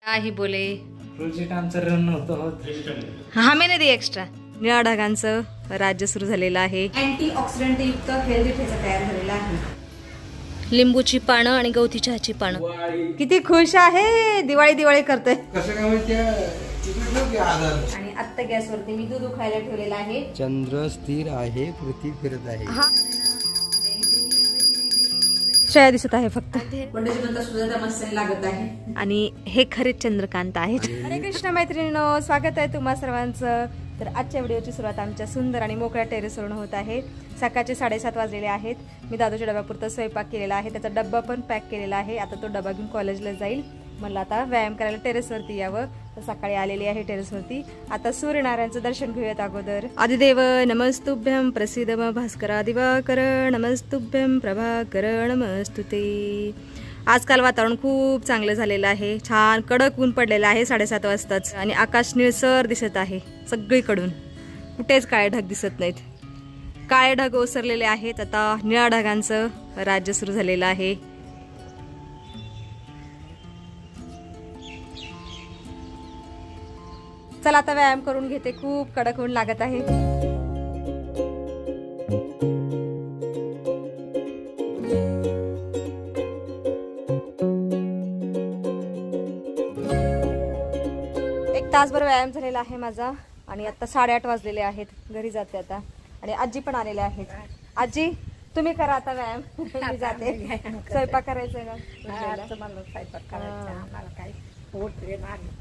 काही बोले प्रोजेक्ट आमचं रन नव्हतं होत. हा महिने दे एक्स्ट्रा. निळ्या ढगांचं राज्य सुरू झालेलं आहे. अँटी ऑक्सिडंट युक्त हेल्दी ठेचा तयार झालेला आहे. लिंबूची पानं आणि गवती चहाची पानं. किती खुश आहे. दिवाळी दिवाळी करतोय. कसं काय माहिती आणि आत्ता गॅसवरती मी दूध उखायला ठेवलेला आहे. चंद्र स्थिर आहे, पृथ्वी फिरत आहे. श्रेया दिसत आहे फक्त. पंडित सुद्धा मस्त लागत आहे. आणि हे खरे चंद्रकांत आहेत. हरे कृष्ण मैत्रिणींनो, स्वागत आहे तुम्हा सर्वांचं. तर आजच्या व्हिडिओची सुरुवात आमच्या सुंदर आणि मोकळ्या टेरेसवरून होत आहे. सकाळचे 7:30 वाजलेले आहेत. मी दादूच्या डब्यापुरता स्वयंपाक केलेला आहे. त्याचा डब्बा पण पॅक केलेला आहे. आता तो डबा घेऊन कॉलेजला जाईल. मला आता व्यायाम करायला टेरेसवरती यावं. तर सकाळी आलेली आहे टेरेसवरती. आता सूर्यनारायणचं दर्शन घेऊयात अगोदर. आदिदेव नमस्तुभ्यं प्रसिद्ध भास्करा दिवाकर नमस्तुभ्यं प्रभाकर नमस्तुते. आजकाल वातावरण खूप चांगलं झालेलं आहे. छान कडक ऊन पडलेलं आहे 7:30 वाजताच. आणि आकाश निळसर दिसत आहे सगळीकडून. कुठेच काळे ढग दिसत नाहीत. काळे ढग ओसरलेले आहेत. आता निळ्या ढगांचं राज्य सुरू झालेलं आहे. चला आता व्यायाम करून घेते. खूप कडक ऊन लागत आहे. तासभर व्यायाम झालेला आहे माझा. आणि आता 8:30 वाजलेले आहेत. घरी जाते आता. आणि आजी पण आलेले आहेत. आजी तुम्ही करा आता व्यायाम. मी जाते. स्वयंपाक करायचंय का?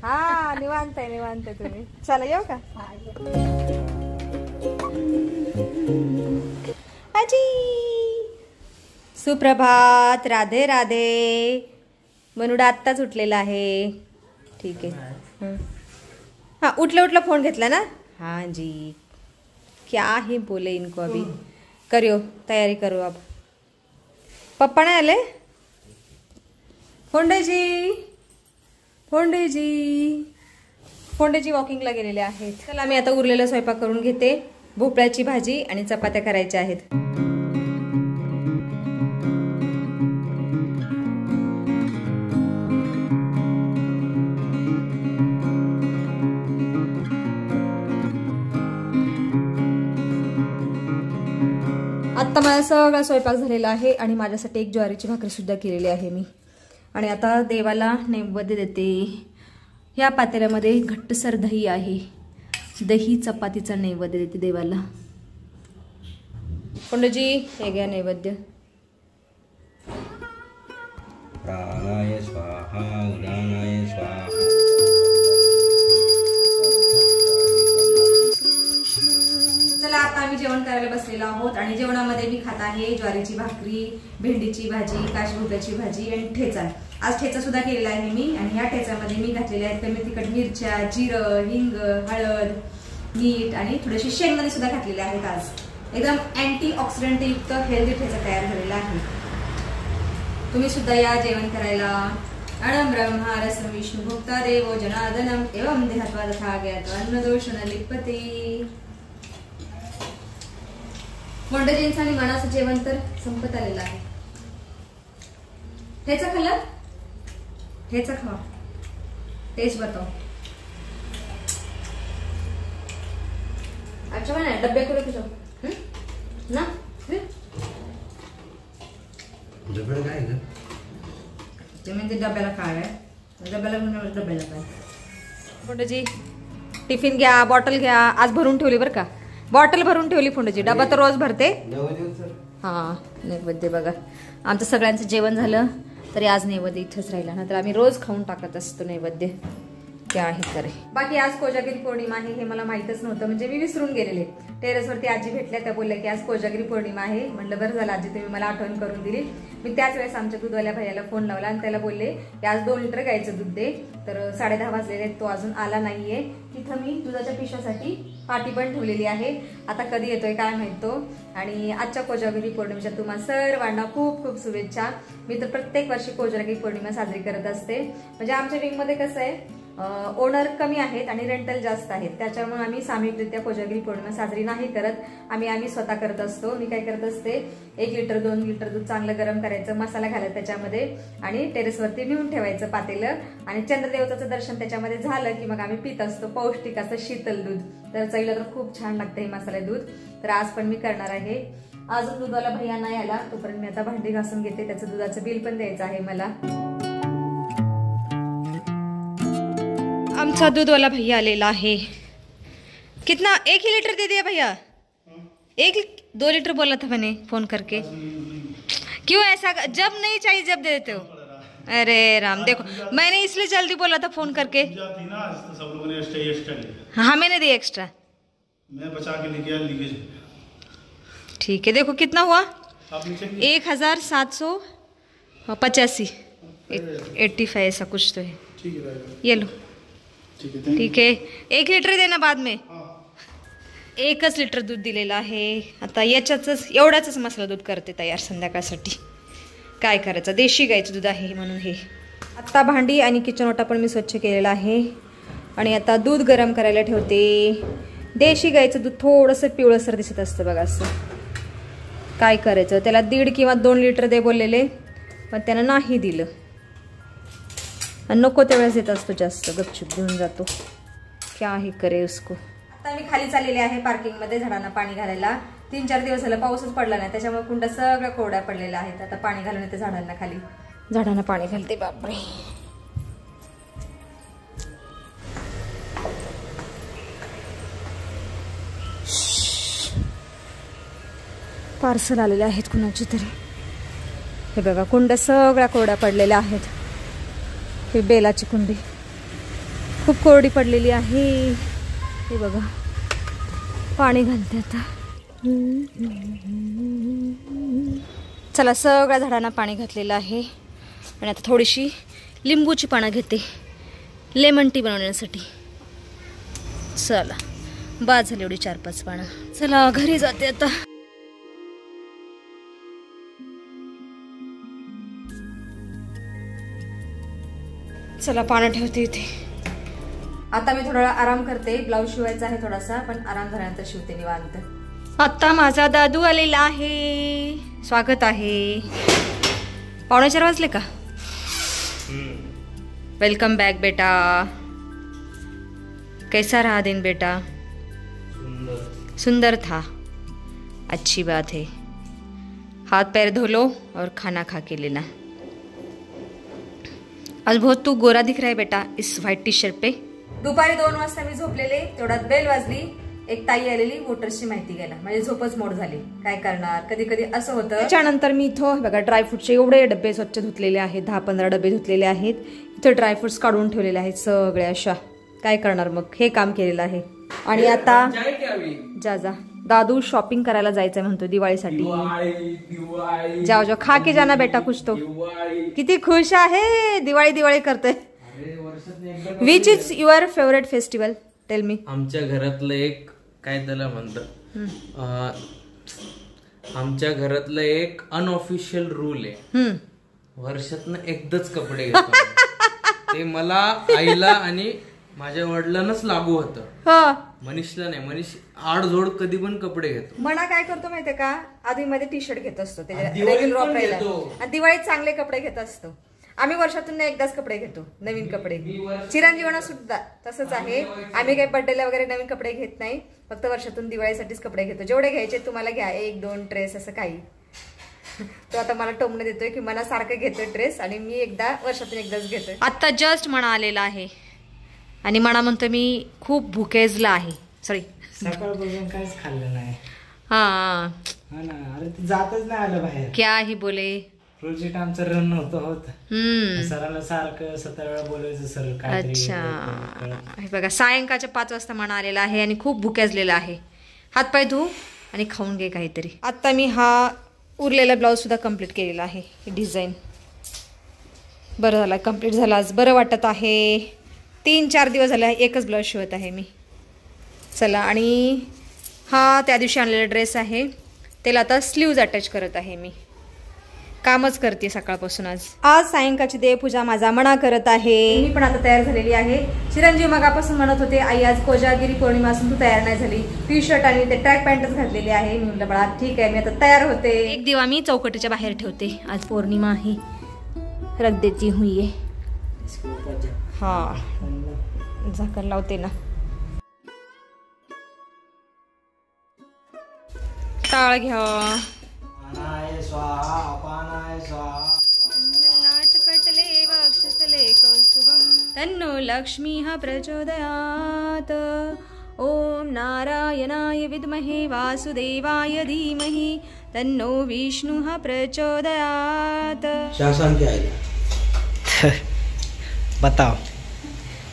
हा निवांत आहे तुम्ही. चला येऊ का? आजी सुप्रभात. राधे राधे. मनुडा आत्ताच उठलेला आहे. ठीक आहे. हाँ उठला फोन घेतला ना. हाँ जी क्या ही बोले इनको. अभी करियो तैयारी करो. अब पप्पा नहीं आले. फोंडेजी वॉकिंगला गेलेले आहेत. चला मी आता उरलेला स्वयंपाक करून घेते. भोपळ्याची भाजी आणि चपात्या करायच्या आहेत. आत्ता माझा सगळा स्वयंपाक झालेला आहे. आणि माझ्यासाठी एक ज्वारीची भाकरी सुद्धा केलेली आहे मी. आणि आता देवाला नैवेद्य देते. या पातेल्यामध्ये घट्टसर दही आहे. दही चपातीचा नैवेद्य देते देवाला. पंडितजी हे घ्या नैवेद्य. प्राणाय स्वाहा उदानाय स्वाहा. चला आता आम्ही जेवण करायला बसलेलो आहोत. आणि जेवणामध्ये मी खात आहे ज्वारीची भाकरी, भेंडीची भाजी, काशभोप्याची भाजी आणि ठेचा. आज ठेचा सुद्धा केलेला आहे मी. आणि या ठेच्यामध्ये मी घातलेले आहेत कमी तिखट मिरच्या, जिरं, हिंग, हळद, मीठ आणि थोडेसे शेंगदाणे सुद्धा घातलेले आहेत. आज एकदम अँटी ऑक्सिडंट युक्त हेल्दी ठेचा तयार झालेला आहे. तुम्ही सुद्धा या जेवण करायला. अणम ब्रह्मा रसम विष्णू भोक्ता देवो जनार्दनम एवं देहत्वा तथा ज्ञात्वा अन्नदोष न लिप्यते. मोंडजींचं आणि मनाचं जेवण तर संपत आलेलं आहे. ठेचा खाल्ला. ठेचा खावा. टेस्ट बताओ. अच्छा बना डब्बे को लेके जाओ ना. डब्याला काय ग? ते म्हणजे डब्याला काय आहे. डब्याला म्हणून डब्याला काय. फोंडेजी टिफिन घ्या, बॉटल घ्या. आज भरून ठेवली बरं का. बॉटल भरून ठेवली फोंडेजी. डबा तर रोज भरते. हा नैवेद्य बघा. आमचं सगळ्यांचं जेवण झालं तरी आज नैवेद्य इथंच राहिला. ना तर आम्ही रोज खाऊन टाकत असतो नैवेद्य. क्या आहे करे. बाकी आज कोजागिरी पौर्णिमा आहे हे मला माहितच नव्हतं. म्हणजे मी विसरून गेलेले. टेरेसवरती आजी भेटल्या. त्या बोलल्या की आज कोजागिरी पौर्णिमा आहे. म्हटलं बरं झालं आजी तुम्ही मला आठवण करून दिली. मी त्याच वेळेस आमच्या दूधवाल्या भैयाला फोन लावला आणि त्याला बोलले की आज 2 लिटर गाईचं दूध दे. तर 10:30 वाजलेले. तो अजून आला नाहीये. तिथं मी दुधाच्या पिशव्यासाठी पाटी पण ठेवलेली आहे. आता कधी येतोय काय माहित तो. आणि आजच्या कोजागिरी पौर्णिमेच्या तुम्हा सर्वांना खूप खूप शुभेच्छा. मी तर प्रत्येक वर्षी कोजागिरी पौर्णिमा साजरी करत असते. म्हणजे आमच्या विंग मध्ये कसं आहे ओनर कमी आहेत आणि रेंटल जास्त आहेत, त्याच्यामुळे आम्ही सामूहिकरित्या कोजागिरी पौर्णिमा साजरी नाही करत. आम्ही स्वतः करत असतो. मी काय करत असते, 1 लिटर 2 लिटर दूध चांगलं गरम करायचं, मसाला घालायचा त्याच्यामध्ये आणि टेरेसवरती नेऊन ठेवायचं पातेलं, आणि चंद्रदेवताचं दर्शन त्याच्यामध्ये झालं की मग आम्ही पित असतो. पौष्टिक असं शीतल दूध, तर चवीला तर खूप छान लागतं हे मसाले दूध. तर आज पण मी करणार आहे. अजून दूधवाला भैया नाही आला, तोपर्यंत मी आता भांडी घासून घेते. त्याचं दुधाचं बिल पण द्यायचं आहे मला. आमचा दूधवाला भैया आलेला आहे. कितना 1 ही लीटर दे दिया भैया? 2 लीटर बोला था मैंने फोन करके. क्यों ऐसा, जब नहीं चाहिए जब दे देते हो? अरे राम, देखो मैंने इसलिए जल्दी बोला था फोन करके. सब लोगों ने एक्स्ट्रा लिया. हाँ मैंने दिया एक्स्ट्रा, मैं बचा के लेके आया लीकेज. ठीक है, देखो कितना हुआ, 1785 85 ऐसा कुछ तो है. ठीक है, ये लो. ठीक आहे, 1 लिटर देना बाद में. 1च लिटर दूध दिलेलं आहे. आता याच्याच एवढाच मसाला दूध करते तयार संध्याकाळसाठी. काय करायचं, देशी गाईचं दूध आहे म्हणून. हे आता भांडी आणि किचन ओटा पण मी स्वच्छ केलेला आहे आणि आता दूध गरम करायला ठेवते. देशी गाईचं दूध थोडंसं पिवळसर दिसत असतं बघा असं. काय करायचं, त्याला 1.5 किंवा 2 लिटर दे बोललेले, पण त्यानं नाही दिलं. नको त्यावेळेस देत असतो जास्त, गपचूप घेऊन जातो. क्या ही करे उसको. आता मी खाली चाललेले आहे पार्किंगमध्ये झाडांना पाणी घालायला. 3-4 दिवस झालं पाऊसच पडला नाही, त्याच्यामुळे कुंडा सगळ्या कोरड्या पडलेल्या आहेत. आता पाणी घालून येते झाडांना, खाली झाडांना पाणी घालते. बापरे, पार्सल आलेले आहेत कुणाची तरी. हे बघा कुंड्या सगळ्या कोरड्या पडलेल्या आहेत. ही बेलाची कुंडी खूप कोरडी पडलेली आहे. हे बघा, पाणी घालते आता. चला, सगळ्या झाडांना पाणी घातलेलं आहे आणि आता थोडीशी लिंबूची पानं घेते लेमन टी बनवण्यासाठी. चला, बाद झाली एवढी 4-5 पानं. चला घरी जाते आता. चला पानं ठेवते इथे. आता मी थोडा आराम करते. ब्लाऊज शिवायचा आहे थोडासा, पण आराम झाल्यानंतर शिवते निवांत. आता माझा दादू आलेला आहे, स्वागत आहे. 3:45 वाजले का? वेलकम बैक बेटा. कैसा रहा दिन बेटा? सुंदर था, अच्छी बात है. हाथ पैर धो लो और खाना खा के लेना. आज बहुत तू गोरा दिख रहा है बेटा इस व्हाइट टी शर्ट पे. दुपारी 2 वाजता मी झोपलेले, तेवढ्यात बेल वाजली. एक ताई आलेली वोटर्सची माहिती घ्यायला. म्हणजे झोपच मोड झाली. काय करणार, कधी कधी असं होतं. त्याच्यानंतर मी इथं बघा ड्रायफ्रूटचे एवढे डबे स्वच्छ धुतलेले आहेत. 10-15 डबे धुतलेले आहेत. इथं ड्रायफ्रुट्स काढून ठेवलेले आहेत सगळ्या अशा. काय करणार मग, हे काम केलेलं आहे. आणि आता जा दादू शॉपिंग करायला जायचंय म्हणतो दिवाळीसाठी. जाओ जाओ, खा के जाना बेटा कुछ तो. किती खुश आहे, दिवाळी करतोय. Which is your favourite festival, tell me. आमच्या घरातलं एक काय त्याला म्हणतात, आमच्या घरातलं एक अनऑफिशियल रूल आहे, वर्षातनं एकदाच कपडे घेतो. ते मला, आईला आणि माझ्या वडिलांनाच लागू होतं. मनीषला नाही. मनीष 8 जोड कधी पण कपडे घेतो. मना काय करतो माहितीये का, आधी मध्ये टी शर्ट घेत असतो रेग्युलर वापरायला, आणि दिवाळीत चांगले कपडे घेत असतो. आम्ही वर्षातून एकदाच कपडे घेतो, नवीन कपडे. चिरंजीवांना सुद्धा तसंच आहे. आम्ही काही बर्थडेला वगैरे नवीन कपडे घेत नाही, फक्त वर्षातून दिवाळीसाठीच कपडे घेतो. जेवढे घ्यायचे तुम्हाला घ्या, 1-2 ड्रेस असं काही. तो आता मला टोमणे देतोय की मना सारखं घेतोय ड्रेस, आणि मी वर्षातून एकदाच घेतोय. आता जस्ट मना आलेला आहे आणि मना म्हणतो मी खूप भुकेजला आहे. सॉरी, सकाळपासून काहीच खाल्लं नाही. हा ना, अरे ते जातच नाही आलं बाहेर. क्या ही बोले. प्रोजेक्ट आमचं रन होत. सरांना सारखं 7 वेळा बोलायचं, सर काय. अच्छा, हे बघा सायंकाळच्या 5 वाजता मना आलेला आहे आणि खूप भुकेजलेला आहे. हातपाय धू आणि खाऊन घे काहीतरी. आता मी हा उरलेला ब्लाऊज सुद्धा कम्प्लीट केलेला आहे. डिझाईन बरं झाला, कम्प्लीट झाला. आज बरं वाटत आहे. 3-4 दिवस झाले एकच ब्लाऊज शिवत आहे मी. चला, आणि हा त्या दिवशी आणलेला ड्रेस आहे, त्याला आता स्लीव्ज अटॅच करत आहे मी. कामच करते सकाळपासून. आज सायंकाळची देवपूजा माझा मना करत आहे. मी पण आता तयार झालेली आहे. चिरंजीव मगापासून म्हणत होते आई आज कोजागिरी पौर्णिमा असून तू तयार नाही झाली. टी शर्ट आणि ते ट्रॅक पॅन्टच घातलेली आहे. मी म्हटलं बाळा ठीक आहे मी आता तयार होते. एक दिवा मी चौकटीच्या बाहेर ठेवते. आज पौर्णिमा आहे. रख देती हुई आहे. हा झाकण लावते ना. टाळ घ्या. पानाय स्वाहा अपानाय स्वाहा. नाटकटले वक्षस्थले कौस्तुभं तन्नो लक्ष्मीः प्रचोदयात्. ओम नारायणाय विद्महे वासुदेवाय धीमहि तन्नो विष्णुः प्रचोदयात्. शासन क्या आहे बताव.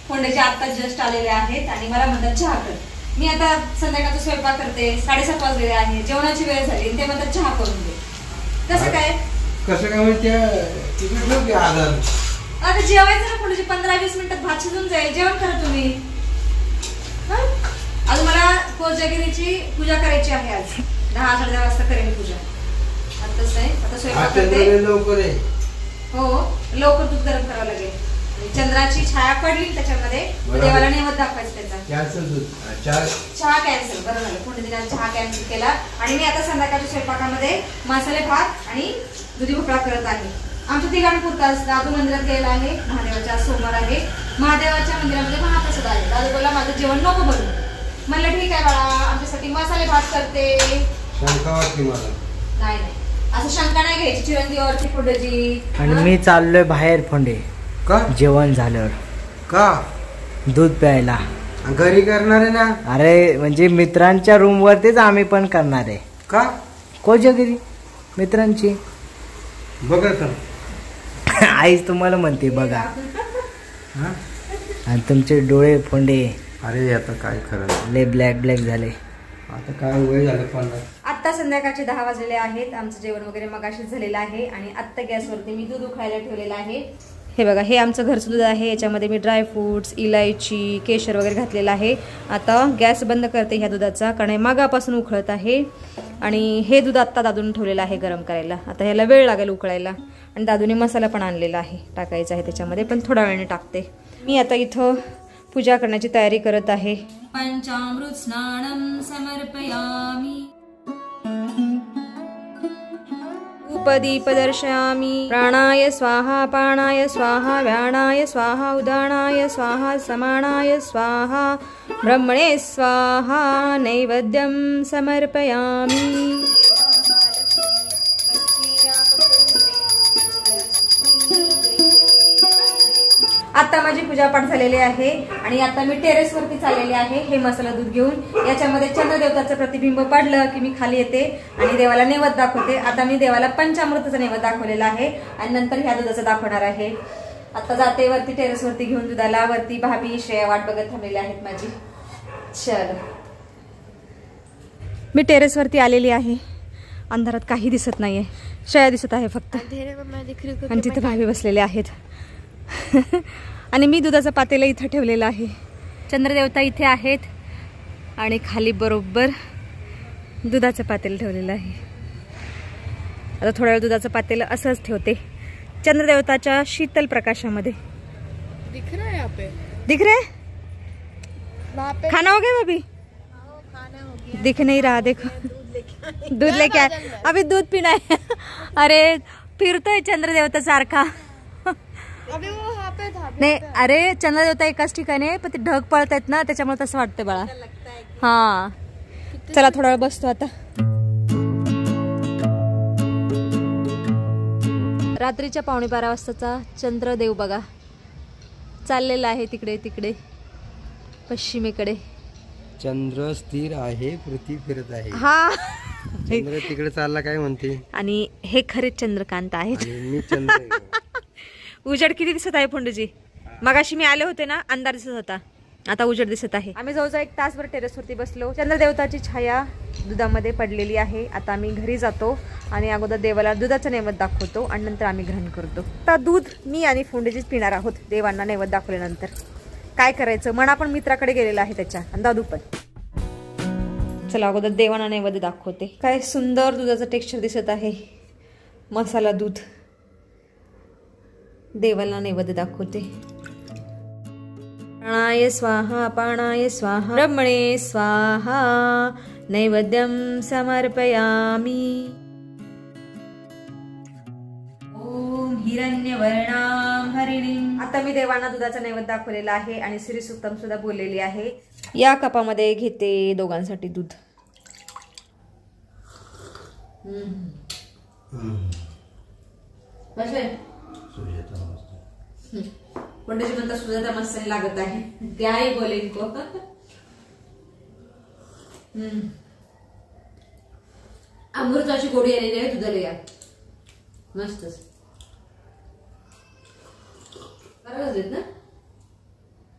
फोंड्याचे आता जस्ट आलेले आहेत आणि मला म्हणतात चहा कर. मी आता संध्याकाळचा स्वयंपाक करते. 7:30 वाजलेले आहे. जेवणाची वेळ झाली. ते म्हणतात चहा करून दे. कसं काय म्हणजे तिकीट ठेव की आधार. आता जेवायचं ना पुढे 15-20 मिनिटात भात शिजून जाईल. जेवण करा तुम्ही. अजून मला कोजागिरीची पूजा करायची आहे. आज 10-10:30 वाजता करेन पूजा. आताच नाही आता स्वयंपाक करते. लवकर आहे. हो लवकर दूध गरम करावं लागेल. चंद्राची छाया पडली त्याच्यामध्ये देवाला नैवेद्य दाखवायचं त्याचा. चहा कॅन्सल. बरं झालं पुढे दिनाला चहा कॅन्सल केला. आणि मी आता संध्याकाळच्या स्वयंपाकामध्ये मसाले भात आणि दुधी भोपळा करत आहे. आमच्या तिघांपुरताच दादू मंदिरात गेलेला आहे. महादेवाच्या सोमवार आहे. महादेवाच्या मंदिरामध्ये महाप्रसाद आहे. दादू बोलला माझं जेवण नको बनवू. म्हणलं ठीक आहे बाळा आमच्यासाठी मसाले भात करते. शंका वाटली मला. नाही असं शंका नाही घ्यायची. चिरंजीवावरती पुढेची. आणि मी चाललोय बाहेर फोंडे. का जेवण झाल्यावर का दूध प्यायला. घरी करणार आहे ना. अरे म्हणजे मित्रांच्या रूम वरतीच आम्ही पण करणार आहे. का कोजागिरी मित्रांची. बघा तर आईच तुम्हाला म्हणते बघा. आणि तुमचे डोळे फोंडे. अरे आता काय खरं लय ब्लॅक झाले. आता काय वय झालं 50. आत्ता संध्याकाळचे 10 वाजलेले आहेत. आमचं जेवण वगैरे मगाशीच झालेलं आहे. आणि आत्ता गॅसवरती मी दूध उकळायला ठेवलेलं आहे. हे बघा हे आमचं घरचं दूध आहे. याच्यामध्ये मी ड्रायफ्रूट्स इलायची केशर वगैरे घातलेलं आहे. आता गॅस बंद करते ह्या दुधाचा कारण हे मागापासून उकळत आहे. आणि हे दूध आत्ता दादून ठेवलेलं आहे गरम करायला. आता ह्याला वेळ लागेल उकळायला. आणि दादूने मसाला पण आणलेला आहे टाकायचा आहे त्याच्यामध्ये पण थोड्या वेळाने टाकते. मी आता इथं पूजा करण्याची तयारी करत आहे. पंचामृत स्नानम समर्पयामी. उपदीप दर्शयामि. प्राणाय स्वाहा पाणाय स्वाहा व्याणाय स्वाहा उदानाय स्वाहा समानाय स्वाहा ब्रह्मणे स्वाहा नैवेद्यं समर्पयामि. आता माझी पूजापाठ झालेली आहे आणि आता मी टेरेसवरती चाललेली आहे हे मसाला दूध घेऊन. याच्यामध्ये चंद्रदेवताचं प्रतिबिंब पडलं की मी खाली येते आणि देवाला नैवेद्य दाखवते. आता मी देवाला पंचामृताचा नैवेद्य दाखवलेला आहे आणि नंतर ह्या दुधाचं दाखवणार आहे. आता जाते वरती टेरेसवरती घेऊन दुधाला. वरती भाभी श्रेया वाट बघत थांबलेल्या आहेत माझी. चल मी टेरेसवरती आलेली आहे. अंधारात काही दिसत नाहीये. श्रेया दिसत आहे फक्त आणि तिथे भाभी बसलेले आहेत. आणि मी दुधाचं पातेलं इथं ठेवलेलं आहे. चंद्रदेवता इथे आहेत आणि खाली बरोबर दुधाचं पातेलं ठेवलेलं आहे. आता थोड्या वेळ दुधाचं पातेलं असंच ठेवते चंद्रदेवताच्या शीतल प्रकाशामध्ये. दिख रहा है यहाँ पे? दिख रहा है? खाना हो गया भाभी? दिख नहीं रहा. देखो दूध लेके आए. अभी दूध पीना है. अरे फिरतोय चंद्रदेवता सारखा. अभी वो वहाँ पे था. नाही अरे चंद्रदेवता एकाच ठिकाणी पण ते ढग पळत आहेत ना त्याच्यामुळे तसं वाटतं बाळा. हा चला थोडा वेळ बसतो आता. रात्रीच्या 11:15 वाजताचा चंद्रदेव बघा चाललेला आहे तिकडे तिकडे पश्चिमेकडे. चंद्र स्थिर आहे पृथ्वी फिरत आहे. हा चंद्र तिकडे चालला काय म्हणते. आणि हे खरे चंद्रकांत आहेत. मी चंद्र. उजेड किती दिसत आहे फोंडूजी. मगाशी मी आले होते ना अंधार दिसत होता. आता उजेड दिसत आहे. आम्ही जवळजवळ 1 तासभर टेरेसवरती बसलो. चंद्रदेवताची छाया दुधामध्ये पडलेली आहे. आता आम्ही घरी जातो आणि अगोदर देवाला दुधाचा नैवेद्य दाखवतो आणि नंतर आम्ही ग्रहण करतो. आता दूध मी आणि फोंडूजीच पिणार आहोत देवांना नैवेद्य दाखवल्यानंतर. काय करायचं. मना पण मित्राकडे गेलेला आहे त्याच्या आणि दादू पण. चला अगोदर देवांना नैवेद्य दाखवते. काय सुंदर दुधाचं टेक्स्चर दिसत आहे. मसाला दूध देवाला नैवेद्य दाखवते. प्राणाय स्वाहा पाणाय स्वाहा ब्रह्मणे स्वाहा नैवेद्यम समर्पयामी. ओम हिरण्यवर्णां हरिणीं. आता मी देवांना दुधाचा नैवेद्य दाखवलेला आहे आणि श्री सुक्तम सुद्धा बोललेली आहे. या कपामध्ये घेते दोघांसाठी दूध. पंडितजी म्हणतात सुजाता मस्त लागत आहे. त्याही बोलेन को. अमृताची गोडी आलेली आहे दुधाला. या मस्तच. 12 वाजलेत ना?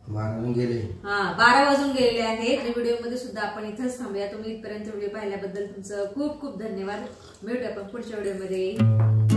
12 वाजून गेलेले आहेत. आणि व्हिडिओ मध्ये सुद्धा आपण इथंच थांबूया. तुम्ही इथपर्यंत व्हिडिओ पाहिल्याबद्दल तुमचं खूप खूप धन्यवाद. भेटूया आपण पुढच्या व्हिडिओ मध्ये.